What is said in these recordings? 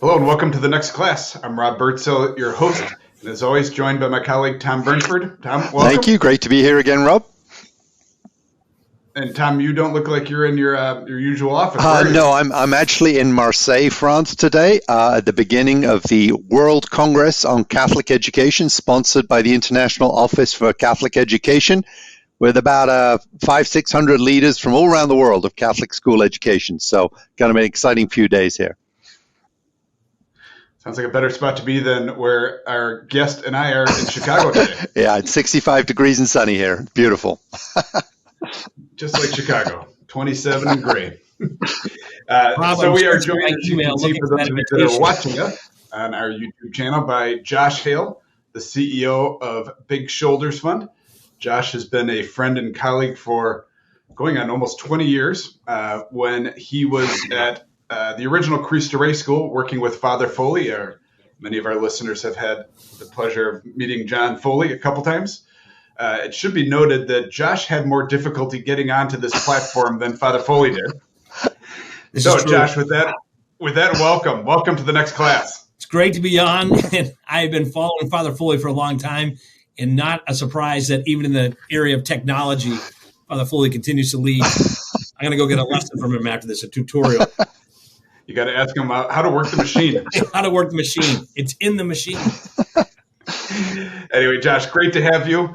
Hello and welcome to the next class. I'm Rob Birdsell, your host, and as always, joined by my colleague Tom Burnford. Tom, welcome. Thank you. Great to be here again, Rob. And Tom, you don't look like you're in your usual office. Are you? No, I'm actually in Marseille, France today, at the beginning of the World Congress on Catholic Education, sponsored by the International Office for Catholic Education, with about 500-600 leaders from all around the world of Catholic school education. So, going to be an exciting few days here. Sounds like a better spot to be than where our guest and I are in Chicago today. Yeah, it's 65 degrees and sunny here. Beautiful. Just like Chicago, 27 and gray. So we are joined, as you can see, for those of you that are watching us on our YouTube channel, by Josh Hale, the CEO of Big Shoulders Fund. Josh has been a friend and colleague for going on almost 20 years. When he was at the original Cristo Rey School, working with Father Foley. Many of our listeners have had the pleasure of meeting John Foley a couple times. It should be noted that Josh had more difficulty getting onto this platform than Father Foley did. So, Josh, with that, welcome to the next class. It's great to be on, and I've been following Father Foley for a long time, and not a surprise that even in the area of technology, Father Foley continues to lead. I'm going to go get a lesson from him after this, a tutorial. You got to ask him how to work the machine. How to work the machine. It's in the machine. Anyway, Josh, great to have you.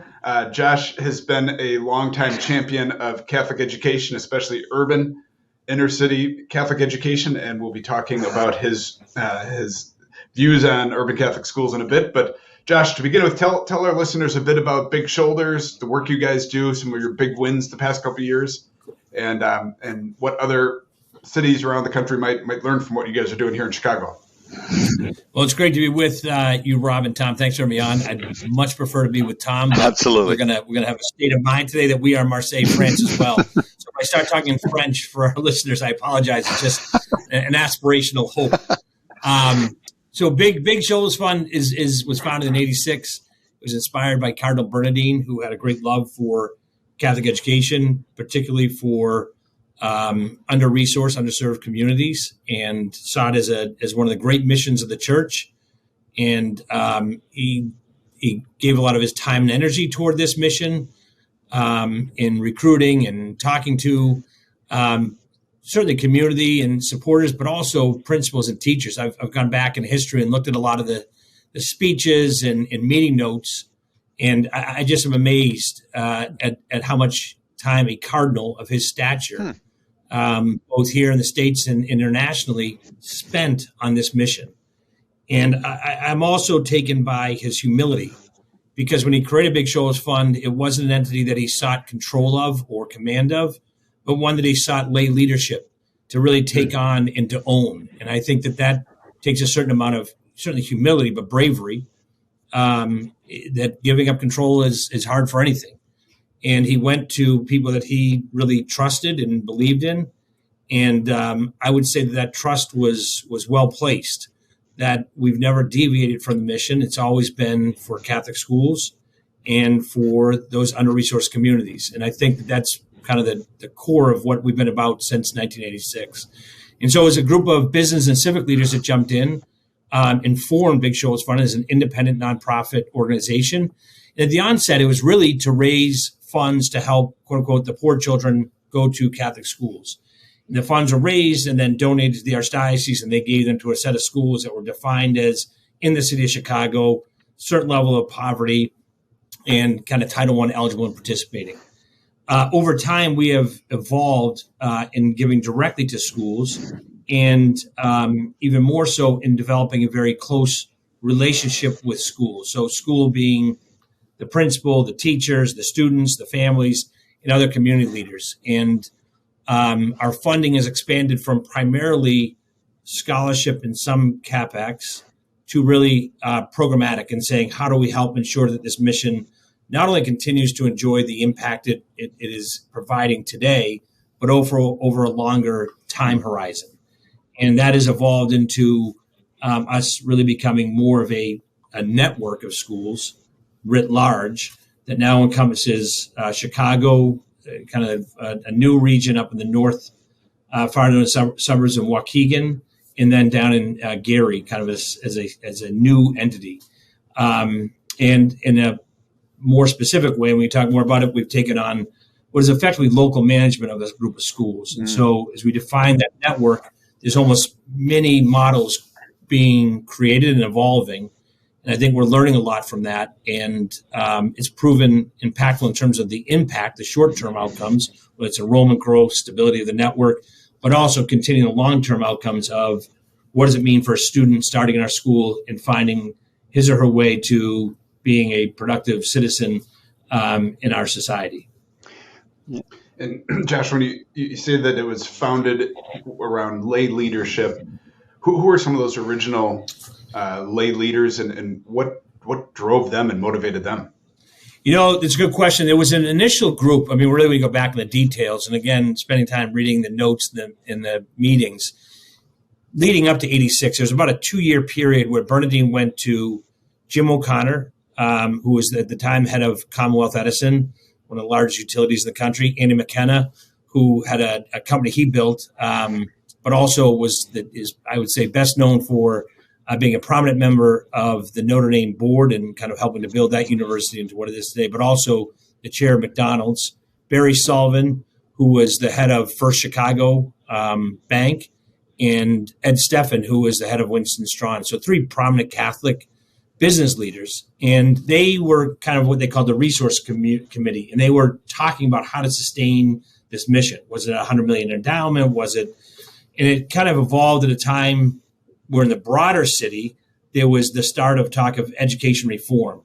Josh has been a longtime champion of Catholic education, especially urban, inner city Catholic education, and we'll be talking about his views on urban Catholic schools in a bit. But Josh, to begin with, tell our listeners a bit about Big Shoulders, the work you guys do, some of your big wins the past couple of years, and what other cities around the country might learn from what you guys are doing here in Chicago. Well, it's great to be with you, Rob and Tom. Thanks for having me on. I'd much prefer to be with Tom. Absolutely. We're gonna have a state of mind today that we are Marseille, France as well. So if I start talking in French for our listeners, I apologize. It's just an aspirational hope. So Big Shoulders Fund was founded in '86. It was inspired by Cardinal Bernardine, who had a great love for Catholic education, particularly for under-resourced, underserved communities, and saw it as one of the great missions of the church. And he gave a lot of his time and energy toward this mission in recruiting and talking to certainly community and supporters, but also principals and teachers. I've gone back in history and looked at a lot of the speeches and meeting notes, and I just am amazed at how much time a cardinal of his stature both here in the States and internationally, spent on this mission. And I'm also taken by his humility, because when he created Big Shoulders Fund, it wasn't an entity that he sought control of or command of, but one that he sought lay leadership to really take on and to own. And I think that takes a certain amount of certainly humility, but bravery, that giving up control is hard for anything. And he went to people that he really trusted and believed in. And I would say that trust was well placed, that we've never deviated from the mission. It's always been for Catholic schools and for those under-resourced communities. And I think that's kind of the core of what we've been about since 1986. And so as a group of business and civic leaders that jumped in and formed Big Shoulders Fund as an independent nonprofit organization, and at the onset, it was really to raise funds to help, quote unquote, the poor children go to Catholic schools. And the funds were raised and then donated to the Archdiocese, and they gave them to a set of schools that were defined as in the city of Chicago, certain level of poverty, and kind of Title I eligible and participating. Over time, we have evolved in giving directly to schools, and even more so in developing a very close relationship with schools. So school being the principal, the teachers, the students, the families, and other community leaders. And our funding has expanded from primarily scholarship and some CapEx to really programmatic and saying, how do we help ensure that this mission not only continues to enjoy the impact it is providing today, but over a longer time horizon. And that has evolved into us really becoming more of a network of schools writ large that now encompasses Chicago, kind of a new region up in the north, far north suburbs of Waukegan, and then down in Gary, kind of as a new entity. And in a more specific way, when we talk more about it, we've taken on what is effectively local management of this group of schools. And so as we define that network, there's almost many models being created and evolving. And I think we're learning a lot from that. And it's proven impactful in terms of the impact, the short-term outcomes, whether it's enrollment growth, stability of the network, but also continuing the long-term outcomes of what does it mean for a student starting in our school and finding his or her way to being a productive citizen in our society. Yeah. And Josh, when you say that it was founded around lay leadership, who are some of those original lay leaders, and what drove them and motivated them? It's a good question. There was an initial group. I mean, really, we go back in the details, and again, spending time reading the notes in the meetings leading up to '86. There was about a 2-year period where Bernadine went to Jim O'Connor, who was at the time head of Commonwealth Edison, one of the largest utilities in the country, Andy McKenna, who had a company he built, but also is I would say best known for being a prominent member of the Notre Dame board and kind of helping to build that university into what it is today, but also the chair of McDonald's. Barry Sullivan, who was the head of First Chicago Bank, and Ed Steffen, who was the head of Winston Strawn. So 3 prominent Catholic business leaders. And they were kind of what they called the resource committee. And they were talking about how to sustain this mission. Was it a $100 million endowment? And it kind of evolved at a time where in the broader city, there was the start of talk of education reform.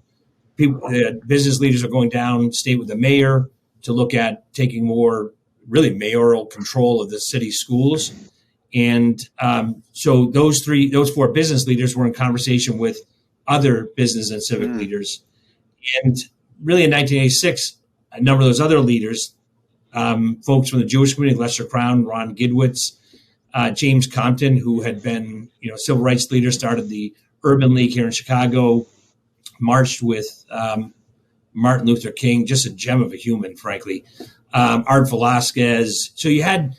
Business leaders are going down state with the mayor to look at taking more really mayoral control of the city schools. And so those 4 business leaders were in conversation with other business and civic leaders. And really in 1986, a number of those other leaders, folks from the Jewish community, Lester Crown, Ron Gidwitz, James Compton, who had been, civil rights leader, started the Urban League here in Chicago, marched with Martin Luther King, just a gem of a human, frankly. Art Velasquez. So you had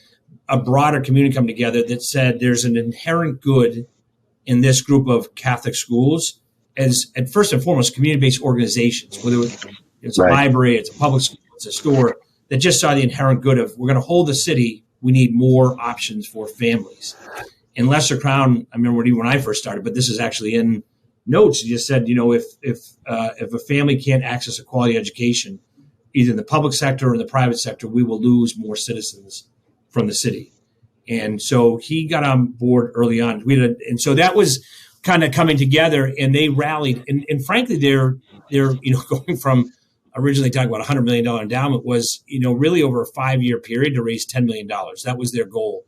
a broader community come together that said there's an inherent good in this group of Catholic schools as, at first and foremost, community-based organizations, whether it's a library, it's a public school, it's a store, that just saw the inherent good of, we're going to hold the city, we need more options for families. And Lester Crown, I remember when I first started, but this is actually in notes, he just said, if a family can't access a quality education, either in the public sector or in the private sector, we will lose more citizens from the city. And so he got on board early on. And so that was kind of coming together, and they rallied. And frankly, they're going from originally talking about $100 million endowment was, really over a 5-year period to raise $10 million. That was their goal.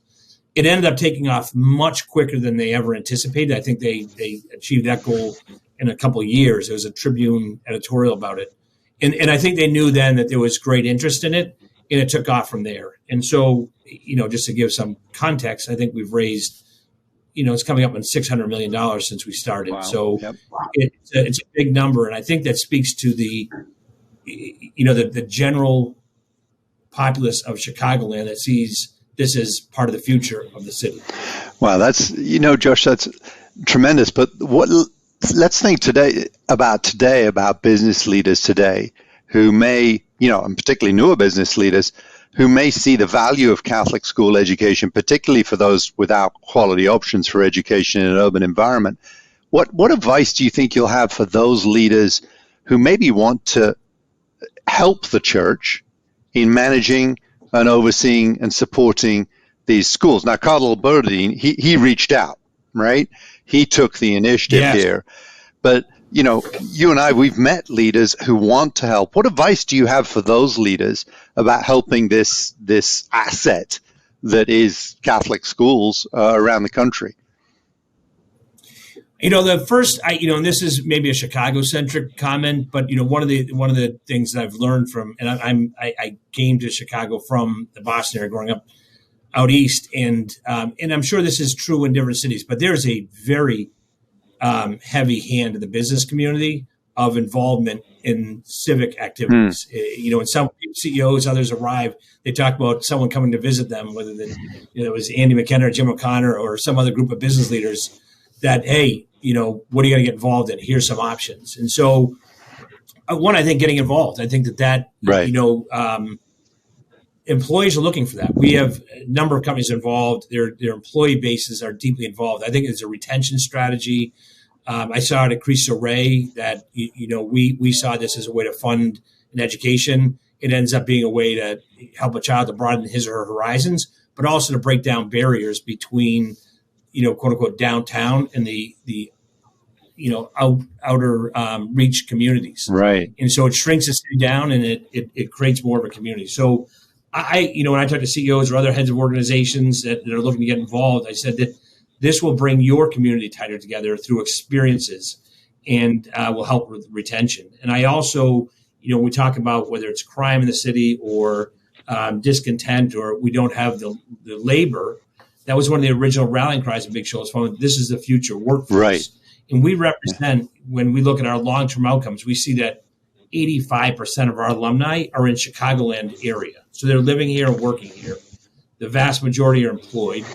It ended up taking off much quicker than they ever anticipated. I think they achieved that goal in a couple of years. There was a Tribune editorial about it. And I think they knew then that there was great interest in it, and it took off from there. And so, just to give some context, I think we've raised, it's coming up on $600 million since we started. Wow. So it's a big number. And I think that speaks to the general populace of Chicagoland that sees this as part of the future of the city. Wow, that's, Josh, that's tremendous. But let's think about business leaders today who may, and particularly newer business leaders who may see the value of Catholic school education, particularly for those without quality options for education in an urban environment. What advice do you think you'll have for those leaders who maybe want to help the church in managing and overseeing and supporting these schools? Now, Cardinal Bernardine, he reached out, right? He took the initiative here. But, you and I, we've met leaders who want to help. What advice do you have for those leaders about helping this asset that is Catholic schools around the country? The first, and this is maybe a Chicago-centric comment, but one of the things that I've learned from, and I came to Chicago from the Boston area, growing up out east, and I'm sure this is true in different cities, but there's a very heavy hand in the business community of involvement in civic activities. In some CEOs, others arrive, they talk about someone coming to visit them, whether it was Andy McKenna or Jim O'Connor or some other group of business leaders that, hey, what are you going to get involved in? Here's some options. And so one, I think getting involved, I think that right. Employees are looking for that. We have a number of companies involved. Their employee bases are deeply involved. I think it's a retention strategy. I saw it at Cristo Rey that, we saw this as a way to fund an education. It ends up being a way to help a child to broaden his or her horizons, but also to break down barriers between, quote unquote, downtown and the outer reach communities. Right. And so it shrinks the city down and it creates more of a community. So when I talk to CEOs or other heads of organizations that are looking to get involved, I said that this will bring your community tighter together through experiences and will help with retention. And I also, we talk about whether it's crime in the city or discontent or we don't have the labor. That was one of the original rallying cries of Big Shoals Fund. This is the future workforce. Right. And we represent, when we look at our long-term outcomes, we see that 85% of our alumni are in Chicagoland area. So they're living here and working here. The vast majority are employed,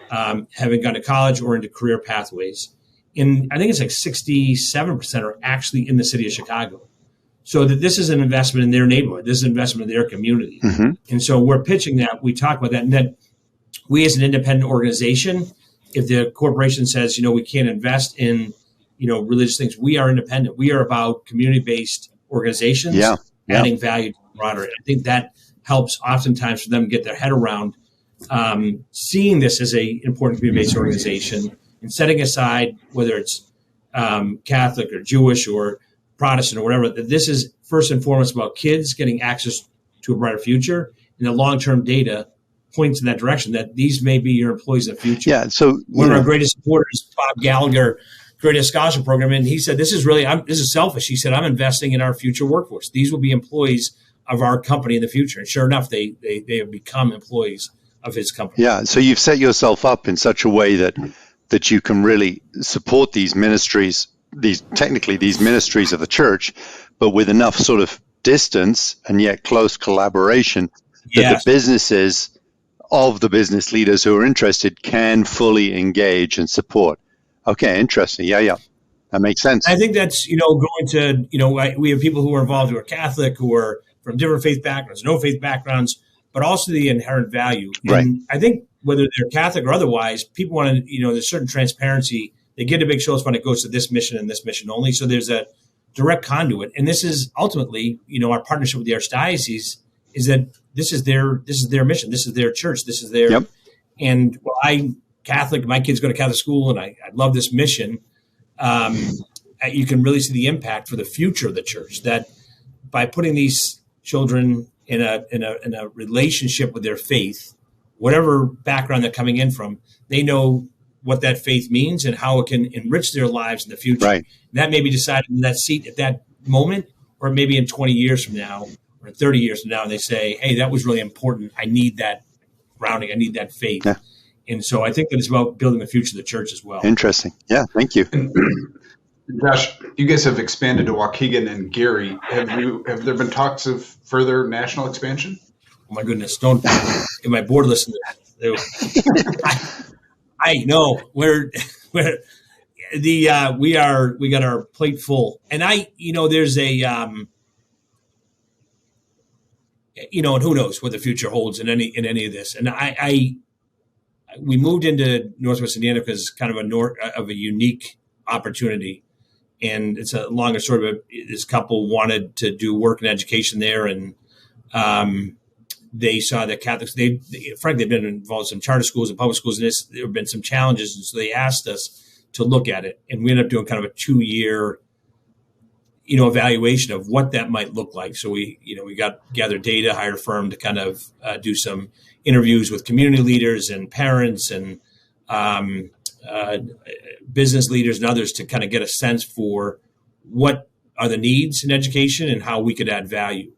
having gone to college or into career pathways. And I think it's like 67% are actually in the city of Chicago. So that this is an investment in their neighborhood. This is an investment in their community. Mm-hmm. And so we're pitching that. We talk about that. And that we as an independent organization, if the corporation says, we can't invest in, religious things, we are independent. We are about community-based organizations adding value to the broader. I think that helps oftentimes for them get their head around seeing this as a important community-based organization and setting aside whether it's Catholic or Jewish or Protestant or whatever, that this is first and foremost about kids getting access to a brighter future, and the long-term data points in that direction that these may be your employees in the future. Yeah. So one of our greatest supporters, Bob Gallagher, created a scholarship program, and he said, "This is really this is selfish." He said, "I'm investing in our future workforce. These will be employees of our company in the future." And sure enough, they have become employees of his company. Yeah. So you've set yourself up in such a way that you can really support these ministries, these ministries of the church, but with enough sort of distance and yet close collaboration that the businesses of the business leaders who are interested can fully engage and support. Okay, interesting. Yeah. That makes sense. I think that's, going to, we have people who are involved who are Catholic, who are from different faith backgrounds, no faith backgrounds, but also the inherent value. Right. And I think whether they're Catholic or otherwise, people want to, there's certain transparency. They get a Big Shoals Fund, it goes to this mission and this mission only. So there's a direct conduit. And this is ultimately, our partnership with the Archdiocese is that this is their mission. This is their church. This is their, and I'm Catholic, my kids go to Catholic school and I love this mission. You can really see the impact for the future of the church, that by putting these children in a relationship with their faith, whatever background they're coming in from, they know what that faith means and how it can enrich their lives in the future. Right. That may be decided in that seat at that moment, or maybe in 20 years from now or 30 years from now, and they say, hey, that was really important. I need that grounding. I need that faith. Yeah. And so I think that it's about building the future of the church as well. Interesting. Yeah, thank you. Josh, you guys have expanded to Waukegan and Gary. Have there been talks of further national expansion? Oh my goodness! Don't get my board listen to that. I know we're we got our plate full, and there's a and who knows what the future holds in any of this, and we moved into Northwest Indiana because kind of a unique opportunity, and it's a longer story. But this couple wanted to do work and education there, and they saw that Catholics. Frankly, they've been involved in some charter schools and public schools, and there have been some challenges, and so they asked us to look at it, and we ended up doing kind of a 2-year, evaluation of what that might look like. So we gathered data, hired a firm to kind of do some interviews with community leaders and parents and business leaders and others to kind of get a sense for what are the needs in education and how we could add value.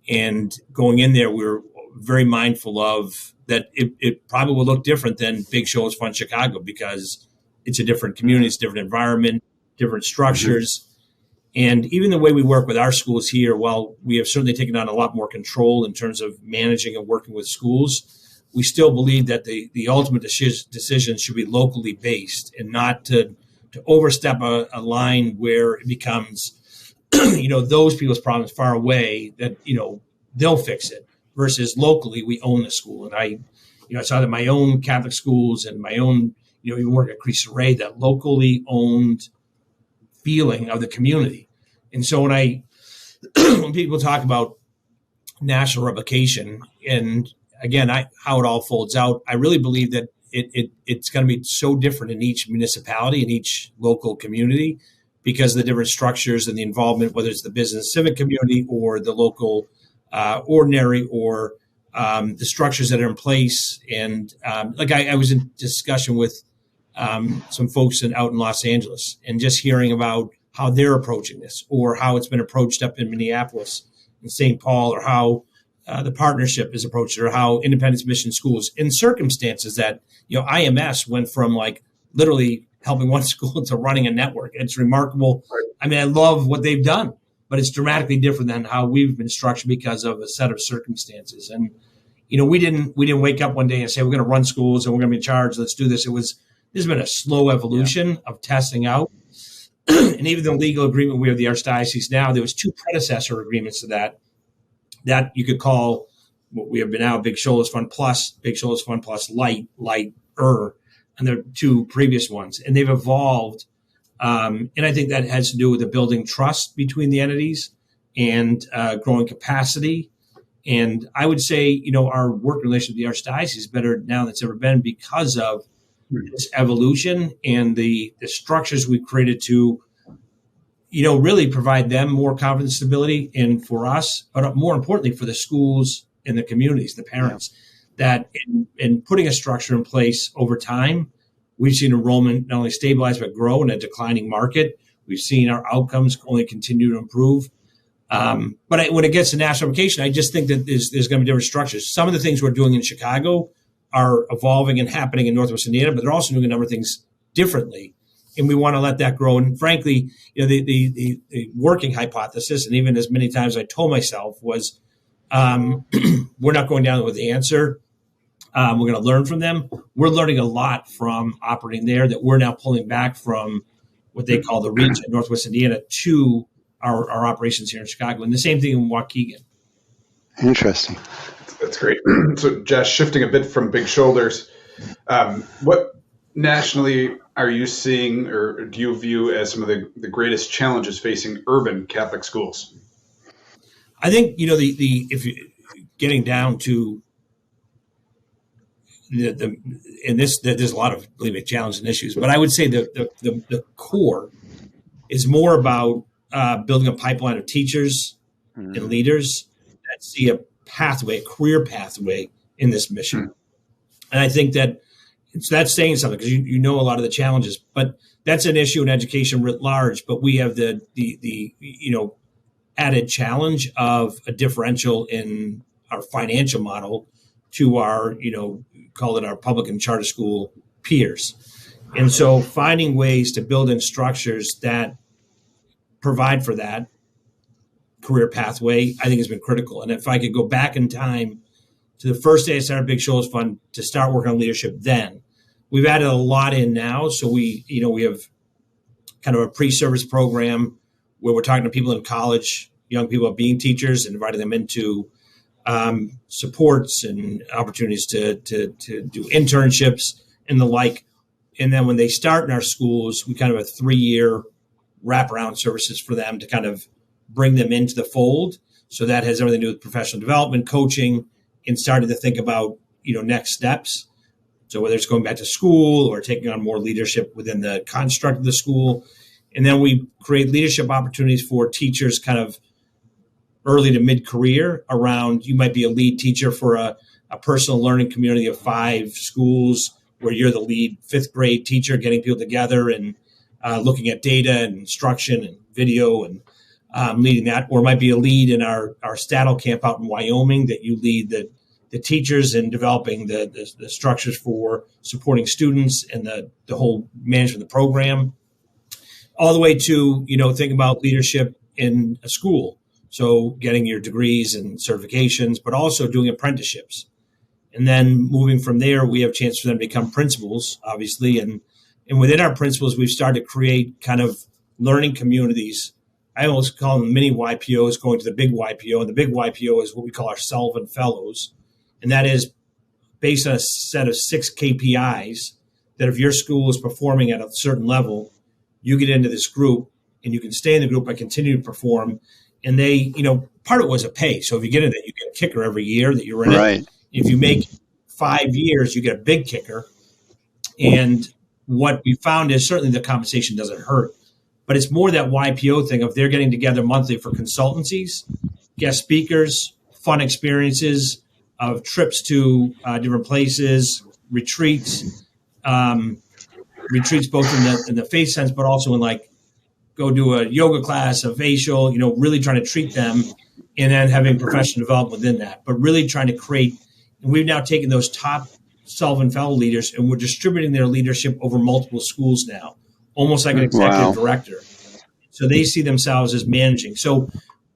And going in there, we were very mindful of that it probably will look different than Big Shoals Fund Chicago because it's a different community, it's a different environment, different structures. And even the way we work with our schools here, while we have certainly taken on a lot more control in terms of managing and working with schools, we still believe that the ultimate decisions should be locally based and not to overstep a line where it becomes, those people's problems far away that, they'll fix it versus locally we own the school. And I saw that my own Catholic schools and my own, even work at Cristo Rey, that locally owned feeling of the community. And so when people talk about national replication, and again, how it all folds out, I really believe that it's going to be so different in each municipality, in each local community, because of the different structures and the involvement, whether it's the business civic community or the local ordinary or the structures that are in place. And I was in discussion with some folks out in Los Angeles and just hearing about how they're approaching this, or how it's been approached up in Minneapolis and St. Paul, or how the partnership is approached, or how Independence Mission Schools, in circumstances that, IMS went from literally helping one school to running a network. It's remarkable. I mean, I love what they've done, but it's dramatically different than how we've been structured because of a set of circumstances. And, we didn't wake up one day and say, we're going to run schools and we're going to be in charge. Let's do this. There's been a slow evolution of testing out. And even the legal agreement we have the Archdiocese now, there was 2 predecessor agreements to that you could call what we have been now Big Shoulders Fund Plus, Big Shoulders Fund Plus Lighter, and the 2 previous ones. And they've evolved. And I think that has to do with the building trust between the entities and growing capacity. And I would say, our work relationship with the Archdiocese is better now than it's ever been because of this evolution and the structures we've created to, really provide them more confidence, stability, and for us, but more importantly for the schools and the communities, the parents, that in putting a structure in place over time, we've seen enrollment not only stabilize but grow in a declining market. We've seen our outcomes only continue to improve. But when it gets to national application, I just think that there's going to be different structures. Some of the things we're doing in Chicago are evolving and happening in Northwest Indiana, but they're also doing a number of things differently. And we want to let that grow. And frankly, the working hypothesis, and even as many times I told myself, was we're not going down with the answer. We're going to learn from them. We're learning a lot from operating there that we're now pulling back from what they call the region, Northwest Indiana, to our operations here in Chicago. And the same thing in Waukegan. Interesting. That's great. So, Josh, shifting a bit from Big Shoulders, what nationally are you seeing, or do you view as some of the greatest challenges facing urban Catholic schools? I think if you getting down to there's a lot of challenges and issues, but I would say the core is more about building a pipeline of teachers and leaders that see a career pathway in this mission. And I think that's saying something, because you know a lot of the challenges, but that's an issue in education writ large. But we have the added challenge of a differential in our financial model to our, call it our public and charter school peers. And so finding ways to build in structures that provide for that career pathway, I think has been critical. And if I could go back in time to the first day I started Big Shoulders Fund to start working on leadership then, we've added a lot in now. So we have kind of a pre-service program where we're talking to people in college, young people about being teachers, and inviting them into supports and opportunities to do internships and the like. And then when they start in our schools, we kind of have a 3-year wraparound services for them to kind of bring them into the fold. So that has everything to do with professional development, coaching, and starting to think about, next steps. So whether it's going back to school or taking on more leadership within the construct of the school. And then we create leadership opportunities for teachers kind of early to mid-career around, you might be a lead teacher for a personal learning community of 5 schools where you're the lead 5th grade teacher, getting people together and looking at data and instruction and video and leading that. Or it might be a lead in our Stattle camp out in Wyoming that you lead the teachers in developing the structures for supporting students and the whole management of the program. all the way to, think about leadership in a school. So getting your degrees and certifications, but also doing apprenticeships. And then moving from there, we have a chance for them to become principals, obviously. And within our principals, we've started to create kind of learning communities. I almost call them mini YPOs going to the big YPO. And the big YPO is what we call our Sullivan Fellows. And that is based on a set of 6 KPIs that if your school is performing at a certain level, you get into this group and you can stay in the group and continue to perform. And they, part of it was a pay. So if you get in it, you get a kicker every year that you're in it. If you make 5 years, you get a big kicker. And what we found is certainly the compensation doesn't hurt, but it's more that YPO thing of they're getting together monthly for consultancies, guest speakers, fun experiences, of trips to different places, retreats both in the faith sense, but also in like go do a yoga class, a facial, really trying to treat them, and then having professional development within that, but really trying to create. And we've now taken those top Sullivan Fellow leaders and we're distributing their leadership over multiple schools now, almost like an executive director. So they see themselves as managing. So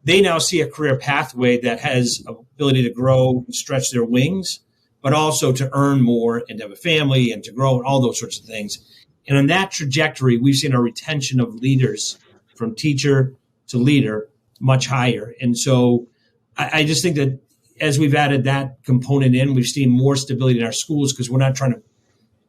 they now see a career pathway that has ability to grow and stretch their wings, but also to earn more and to have a family and to grow and all those sorts of things. And on that trajectory, we've seen a retention of leaders from teacher to leader much higher. And so I just think that as we've added that component in, we've seen more stability in our schools because we're not trying to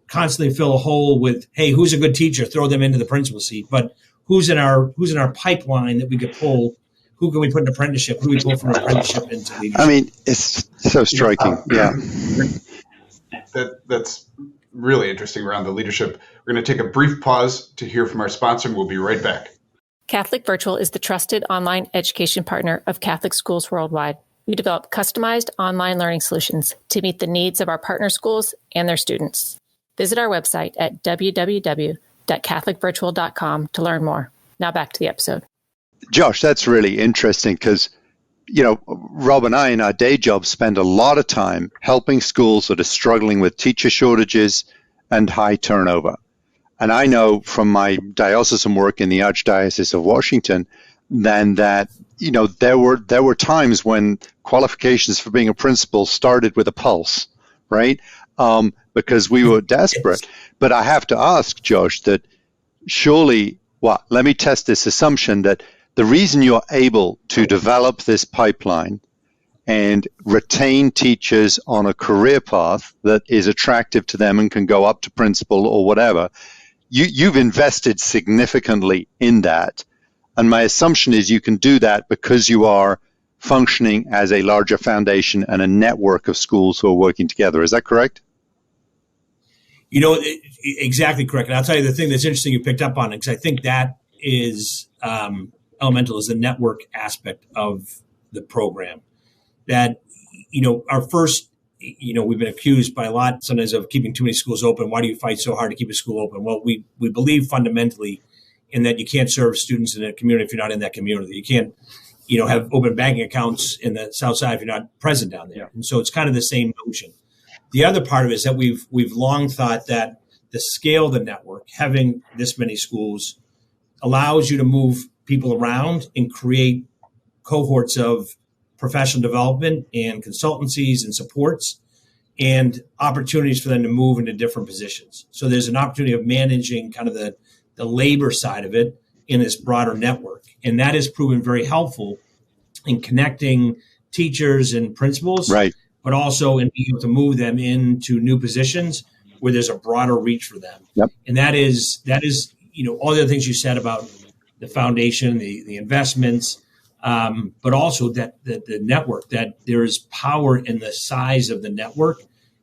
constantly fill a hole with, hey, who's a good teacher? Throw them into the principal seat. But who's in our pipeline that we could pull? Who can we put in apprenticeship? Who do we pull from apprenticeship into leadership? I mean, it's so striking. That's really interesting around the leadership. We're going to take a brief pause to hear from our sponsor, and we'll be right back. Catholic Virtual is the trusted online education partner of Catholic schools worldwide. We develop customized online learning solutions to meet the needs of our partner schools and their students. Visit our website at www.catholicvirtual.com to learn more. Now back to the episode. Josh, that's really interesting because, Rob and I in our day jobs spend a lot of time helping schools that are struggling with teacher shortages and high turnover. And I know from my diocesan work in the Archdiocese of Washington, then that, there were times when qualifications for being a principal started with a pulse, right? Because we were desperate. But I have to ask, Josh, that surely, let me test this assumption that the reason you're able to develop this pipeline and retain teachers on a career path that is attractive to them and can go up to principal or whatever, you've invested significantly in that. And my assumption is you can do that because you are functioning as a larger foundation and a network of schools who are working together. Is that correct? Exactly correct. And I'll tell you the thing that's interesting you picked up on it, because I think that is elemental, is the network aspect of the program. That, our first, we've been accused by a lot sometimes of keeping too many schools open. Why do you fight so hard to keep a school open? Well, we believe fundamentally in that you can't serve students in a community if you're not in that community. You can't, have open banking accounts in the South Side if you're not present down there. And so it's kind of the same notion. The other part of it is that we've long thought that the scale of the network, having this many schools, allows you to move people around and create cohorts of professional development and consultancies and supports and opportunities for them to move into different positions. So there's an opportunity of managing kind of the labor side of it in this broader network. And that has proven very helpful in connecting teachers and principals, right, but also in being able to move them into new positions where there's a broader reach for them. Yep. And that is, all the other things you said about the foundation, the investments, but also that the network, that there is power in the size of the network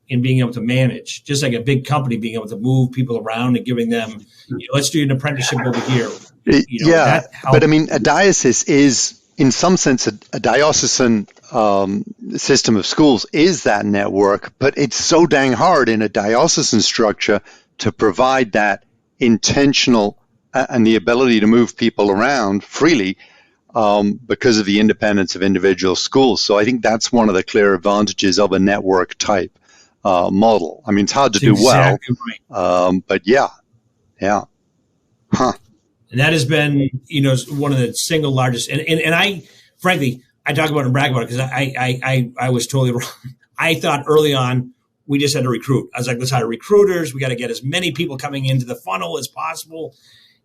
in being able to manage, just like a big company being able to move people around and giving them, let's do an apprenticeship over here. But I mean, a diocese is, in some sense, a diocesan system of schools is that network, but it's so dang hard in a diocesan structure to provide that intentional and the ability to move people around freely because of the independence of individual schools. So I think that's one of the clear advantages of a network type model. I mean, it's hard to do well, right. But yeah. Huh. And that has been, one of the single largest. And I, frankly, I talk about it and brag about it because I was totally wrong. I thought early on we just had to recruit. I was like, let's hire recruiters. We got to get as many people coming into the funnel as possible.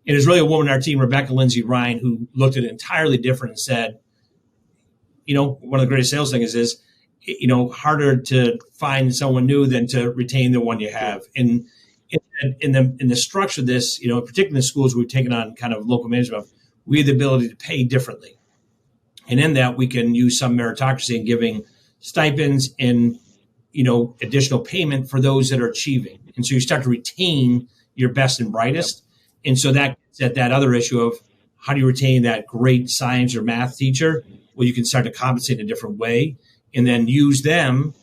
And there's really a woman on our team, Rebecca Lindsay Ryan, who looked at it entirely different and said, one of the greatest sales things is, harder to find someone new than to retain the one you have. And in the structure of this, particularly in the schools we've taken on kind of local management, we have the ability to pay differently. And in that, we can use some meritocracy in giving stipends and, additional payment for those that are achieving. And so you start to retain your best and brightest. Yep. And so that gets at that other issue of how do you retain that great science or math teacher? Well, you can start to compensate in a different way and then use them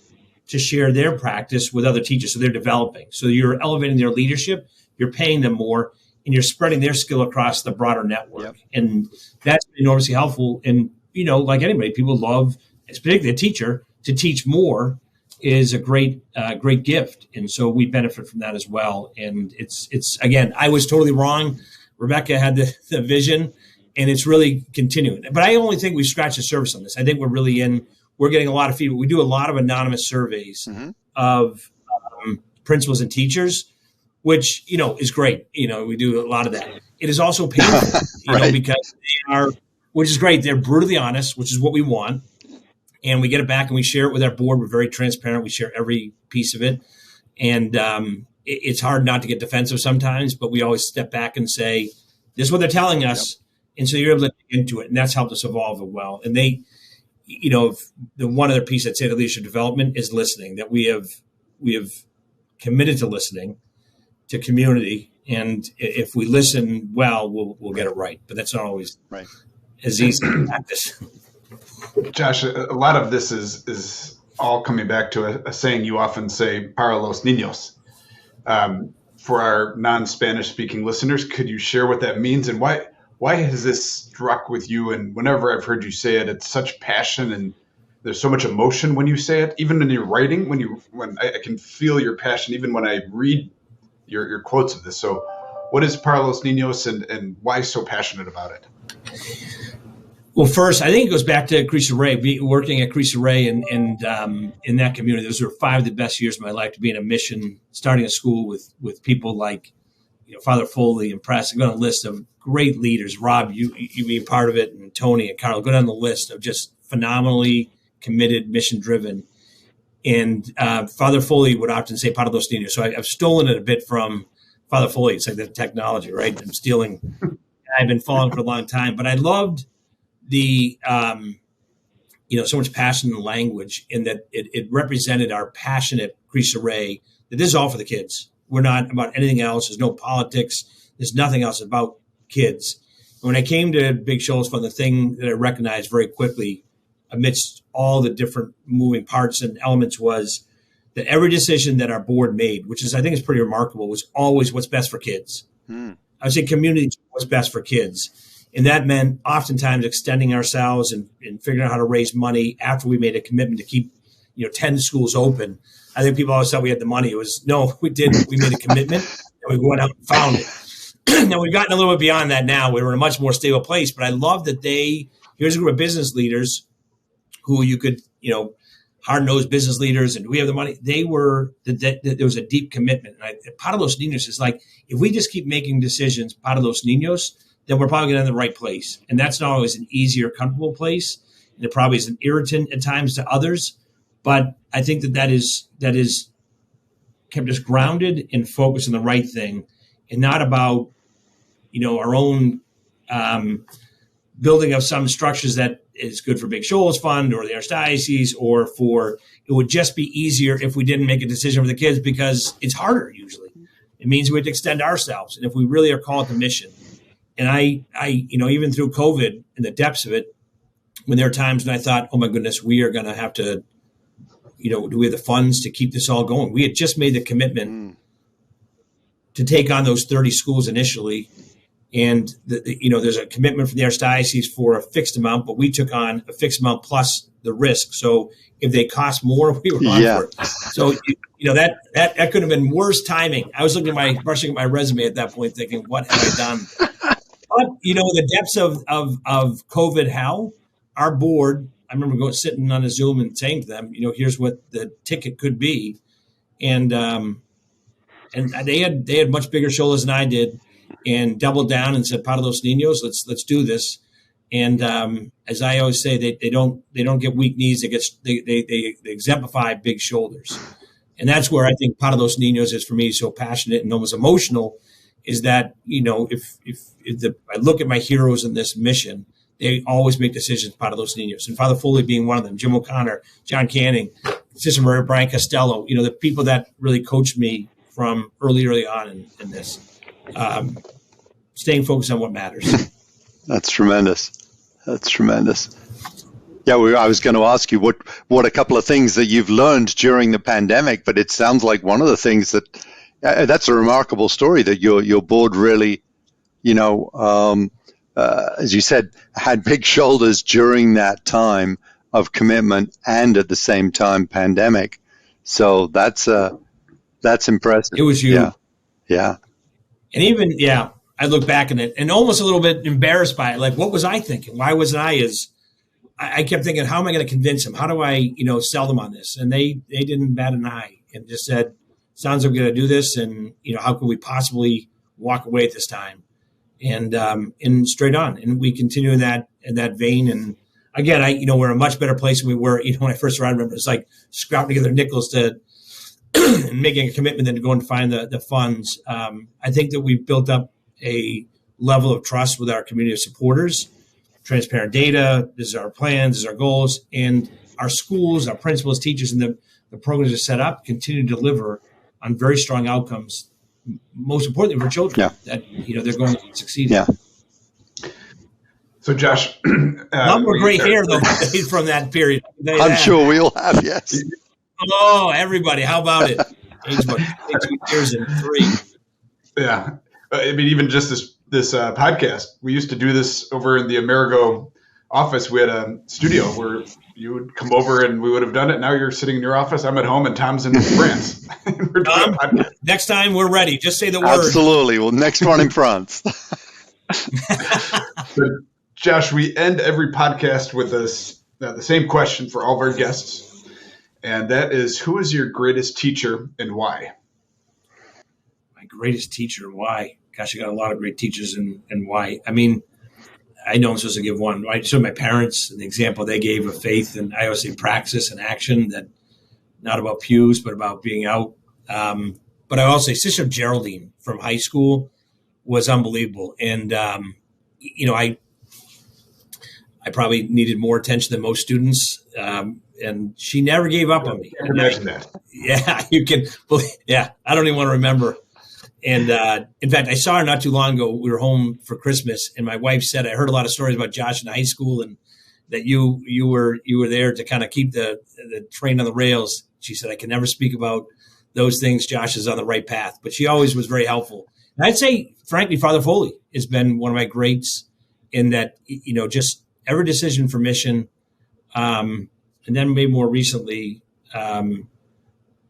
to share their practice with other teachers. So they're developing. So you're elevating their leadership, you're paying them more, and you're spreading their skill across the broader network. Yep. And that's enormously helpful. And, like anybody, people love, particularly a teacher, to teach more is a great gift. And so we benefit from that as well. And it's again, I was totally wrong. Rebecca had the vision, and it's really continuing. But I only think we've scratched the surface on this. I think we're getting a lot of feedback. We do a lot of anonymous surveys of principals and teachers, which, is great. We do a lot of that. It is also painful, right. Because they are, which is great. They're brutally honest, which is what we want. And we get it back and we share it with our board. We're very transparent. We share every piece of it. And it's hard not to get defensive sometimes, but we always step back and say, this is what they're telling us. Yep. And so you're able to get into it. And that's helped us evolve it well. And they, the one other piece I'd say to leadership development is listening, that we have committed to listening to community. And if we listen well, we'll get it right. But that's not always as easy to practice. Josh, a lot of this is all coming back to a saying you often say, para los niños. For our non-Spanish speaking listeners, could you share what that means and why has this struck with you? And whenever I've heard you say it, it's such passion and there's so much emotion when you say it. Even in your writing, when I can feel your passion, even when I read your quotes of this. So what is Para los Niños and why so passionate about it? Well, first, I think it goes back to Cristo Rey, working at Cristo Rey and in that community. Those were 5 of the best years of my life to be in a mission, starting a school with people like Father Foley and Press. I go on a list of great leaders. Rob, you being part of it, and Tony and Carl. Go down the list of just phenomenally committed, mission-driven. And Father Foley would often say Para los Niños. So I've stolen it a bit from Father Foley. It's like the technology, right? I'm stealing. I've been following for a long time. But I loved the, so much passion in the language, in that it represented our passion at Cristo Rey, that this is all for the kids. We're not about anything else. There's no politics. There's nothing else about kids. And when I came to Big Shoals Fund, the thing that I recognized very quickly amidst all the different moving parts and elements was that every decision that our board made, which I think is pretty remarkable, was always what's best for kids. I would say community is what's best for kids. And that meant oftentimes extending ourselves and figuring out how to raise money after we made a commitment to keep 10 schools open. I think people always thought we had the money. It was, no, we didn't. We made a commitment and we went out and found it. Now, we've gotten a little bit beyond that now. We're in a much more stable place. But I love that here's a group of business leaders who you could, hard-nosed business leaders, and do we have the money? There was a deep commitment. And Para los Niños is like, if we just keep making decisions, Para los Niños, then we're probably going to end in the right place. And that's not always an easy or comfortable place. And it probably is an irritant at times to others. But I think that is kept us grounded and focused on the right thing, and not about, our own building of some structures that is good for Big Shoals Fund or the Archdiocese, or it would just be easier if we didn't make a decision for the kids, because it's harder usually. It means we have to extend ourselves. And if we really are called to mission, and I even through COVID, in the depths of it, when there are times when I thought, oh my goodness, we are going to have to, do we have the funds to keep this all going? We had just made the commitment to take on those 30 schools initially. And, there's a commitment from the Archdiocese for a fixed amount, but we took on a fixed amount plus the risk. So if they cost more, we were on for it. So, that could have been worse timing. I was brushing at my resume at that point thinking, what have I done? But, the depths of COVID, Hal, our board, I remember sitting on a Zoom and saying to them, here's what the ticket could be. And they had much bigger shoulders than I did, and doubled down and said, "Para los niños, let's do this." And as I always say, they don't get weak knees. They exemplify big shoulders, and that's where I think Para los niños is for me so passionate and almost emotional. Is that if I look at my heroes in this mission, they always make decisions Para los niños, and Father Foley being one of them, Jim O'Connor, John Canning, Sister Maria Brian Costello. The people that really coached me from early on in this, staying focused on what matters. That's tremendous. Yeah, I was going to ask you what a couple of things that you've learned during the pandemic, but it sounds like one of the things that's a remarkable story that your board really, as you said, had big shoulders during that time of commitment and at the same time pandemic. So that's impressive. It was you. Yeah. And even, I look back on it and almost a little bit embarrassed by it. Like, what was I thinking? Why wasn't I kept thinking, how am I going to convince them? How do I, sell them on this? And they didn't bat an eye and just said, sounds like we're going to do this. And, how could we possibly walk away at this time? And straight on. And we continue in that vein. And again, we're in a much better place than we were, when I first arrived. I remember it's like scrapping together nickels to and making a commitment then to go and find the funds. I think that we've built up a level of trust with our community of supporters, transparent data. This is our plans, this is our goals, and our schools, our principals, teachers, and the programs are set up continue to deliver on very strong outcomes. Most importantly for children, that they're going to succeed. Yeah. So, Josh, a lot more gray hair though from that period. I'm sure we all have. Yes. Oh, everybody! How about it? Age about 2 years and 3. Yeah, I mean, even just this podcast, we used to do this over in the Amerigo office. We had a studio where you would come over and we would have done it. Now you're sitting in your office. I'm at home, and Tom's in France. Next time we're ready. Just say the word. Absolutely. Well, next one in France. But Josh, we end every podcast with the same question for all of our guests. And that is, who is your greatest teacher and why? My greatest teacher and why? Gosh, I got a lot of great teachers and why. I mean, I know I'm supposed to give one. Right? So my parents, and the example they gave of faith, and I always say praxis and action, that not about pews, but about being out. But I also say Sister Geraldine from high school was unbelievable. And, I probably needed more attention than most students. And she never gave up on me. Imagine that. Yeah, you can. Yeah, I don't even want to remember. And in fact, I saw her not too long ago. We were home for Christmas, and my wife said, "I heard a lot of stories about Josh in high school, and that you were there to kind of keep the train on the rails." She said, "I can never speak about those things. Josh is on the right path." But she always was very helpful. And I'd say, frankly, Father Foley has been one of my greats in that, just every decision for mission. And then maybe more recently, Jim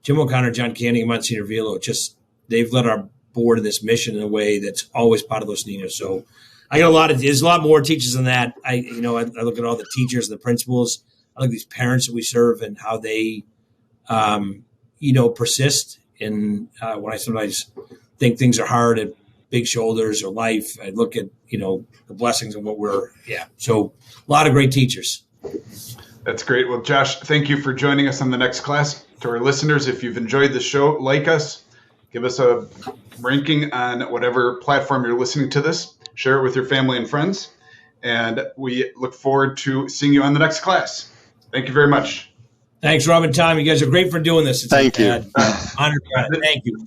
O'Connor, John Canning, and Monsignor Vilo, they've led our board in this mission in a way that's always part of those Ninos. So I got there's a lot more teachers than that. I look at all the teachers and the principals. I look at these parents that we serve and how they, persist. And when I sometimes think things are hard at big shoulders or life, I look at, the blessings of what so a lot of great teachers. That's great. Well, Josh, thank you for joining us on the next class. To our listeners, if you've enjoyed the show, like us, give us a ranking on whatever platform you're listening to this. Share it with your family and friends. And we look forward to seeing you on the next class. Thank you very much. Thanks, Rob and Tom. You guys are great for doing this. Thank you. Honor. Thank you.